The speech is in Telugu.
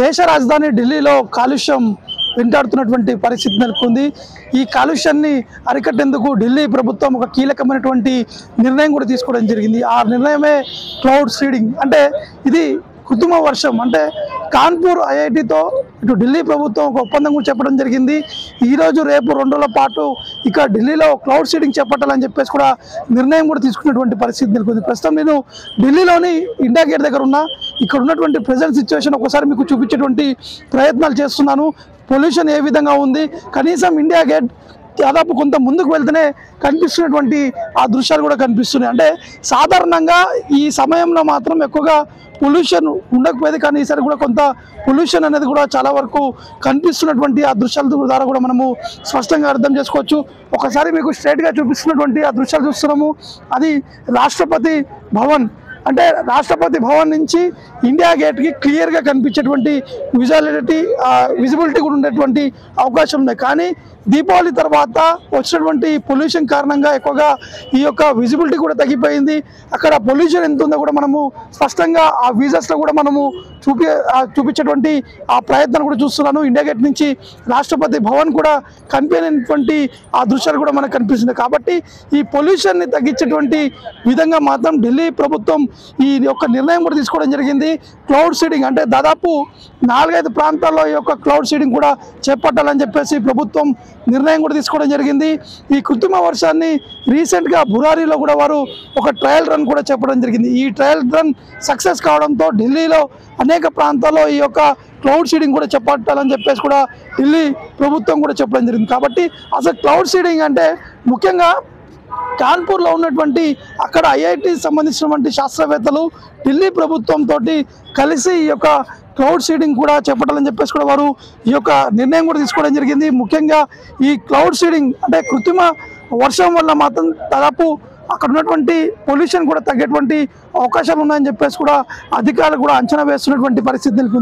దేశ రాజధాని ఢిల్లీలో కాలుష్యం వెంటాడుతున్నటువంటి పరిస్థితి నెలకొంది। ఈ కాలుష్యాన్ని అరికట్టేందుకు ఢిల్లీ ప్రభుత్వం ఒక కీలకమైనటువంటి నిర్ణయం కూడా తీసుకోవడం జరిగింది। ఆ నిర్ణయమే క్లౌడ్ సీడింగ్। అంటే ఇది కృత్రిమ వర్షం। అంటే కాన్పూర్ ఐఐటితో ఇటు ఢిల్లీ ప్రభుత్వం ఒక ఒప్పందం కూడా చెప్పడం జరిగింది। ఈరోజు రేపు 2 రోజుల పాటు ఇక ఢిల్లీలో క్లౌడ్ సీడింగ్ చేపట్టాలని చెప్పేసి కూడా నిర్ణయం కూడా తీసుకున్నటువంటి పరిస్థితి నెలకొంది। ప్రస్తుతం నేను ఢిల్లీలోని ఇండియా గేట్ దగ్గర ఉన్నా। ఇక్కడ ఉన్నటువంటి ప్రెజెంట్ సిచ్యువేషన్ ఒకసారి మీకు చూపించేటువంటి ప్రయత్నాలు చేస్తున్నాను। పొల్యూషన్ ఏ విధంగా ఉంది, కనీసం ఇండియా గేట్ దాదాపు కొంత ముందుకు వెళ్తేనే కనిపిస్తున్నటువంటి ఆ దృశ్యాలు కూడా కనిపిస్తున్నాయి। అంటే సాధారణంగా ఈ సమయంలో మాత్రం ఎక్కువగా పొల్యూషన్ ఉండకపోయేది, కానీ ఈసారి కూడా కొంత పొల్యూషన్ అనేది కూడా చాలా వరకు కనిపిస్తున్నటువంటి ఆ దృశ్యాల ద్వారా కూడా మనము స్పష్టంగా అర్థం చేసుకోవచ్చు। ఒకసారి మీకు స్ట్రైట్గా చూపిస్తున్నటువంటి ఆ దృశ్యాలు చూస్తున్నాము, అది రాష్ట్రపతి భవన్। అంటే రాష్ట్రపతి భవన్ నుంచి ఇండియా గేట్కి క్లియర్గా కనిపించేటువంటి విజిబిలిటీ కూడా ఉండేటువంటి అవకాశం ఉంది। కానీ దీపావళి తర్వాత వచ్చినటువంటి పొల్యూషన్ కారణంగా ఎక్కువగా ఈ యొక్క విజిబిలిటీ కూడా అక్కడ పొల్యూషన్ ఎంత ఉందో కూడా మనము స్పష్టంగా ఆ విజువల్స్లో కూడా మనము చూపించేటువంటి ఆ ప్రయత్నం కూడా చూస్తున్నాను। ఇండియా గేట్ నుంచి రాష్ట్రపతి భవన్ కూడా కనిపించినటువంటి ఆ దృశ్యాలు కూడా మనకు కనిపిస్తుంది। కాబట్టి ఈ పొల్యూషన్ని తగ్గించేటువంటి విధంగా మాత్రం ఢిల్లీ ప్రభుత్వం ఈ యొక్క నిర్ణయం కూడా తీసుకోవడం జరిగింది। క్లౌడ్ సీడింగ్ అంటే దాదాపు 4-5 ప్రాంతాల్లో ఈ యొక్క క్లౌడ్ సీడింగ్ కూడా చేపట్టాలని చెప్పేసి ప్రభుత్వం నిర్ణయం కూడా తీసుకోవడం జరిగింది। ఈ కృత్రిమ వర్షాన్ని రీసెంట్గా బురారీలో కూడా వారు ఒక ట్రయల్ రన్ కూడా చెప్పడం జరిగింది। ఈ ట్రయల్ రన్ సక్సెస్ కావడంతో ఢిల్లీలో అనేక ప్రాంతాల్లో ఈ యొక్క క్లౌడ్ సీడింగ్ కూడా చేపట్టాలని చెప్పేసి కూడా ఢిల్లీ ప్రభుత్వం కూడా చెప్పడం జరిగింది। కాబట్టి అసలు క్లౌడ్ సీడింగ్ అంటే ముఖ్యంగా కాన్పూర్లో ఉన్నటువంటి అక్కడ ఐఐటి సంబంధించినటువంటి శాస్త్రవేత్తలు ఢిల్లీ ప్రభుత్వంతో కలిసి ఈ యొక్క క్లౌడ్ సీడింగ్ కూడా చేపట్టాలని చెప్పేసి కూడా వారు ఈ యొక్క నిర్ణయం కూడా తీసుకోవడం జరిగింది। ముఖ్యంగా ఈ క్లౌడ్ సీడింగ్ అంటే కృత్రిమ వర్షం వల్ల మాత్రం దాదాపు అక్కడ ఉన్నటువంటి పొల్యూషన్ కూడా తగ్గేటువంటి అవకాశాలు ఉన్నాయని చెప్పేసి కూడా అధికారులు కూడా అంచనా వేస్తున్నటువంటి పరిస్థితి నెలకొంది।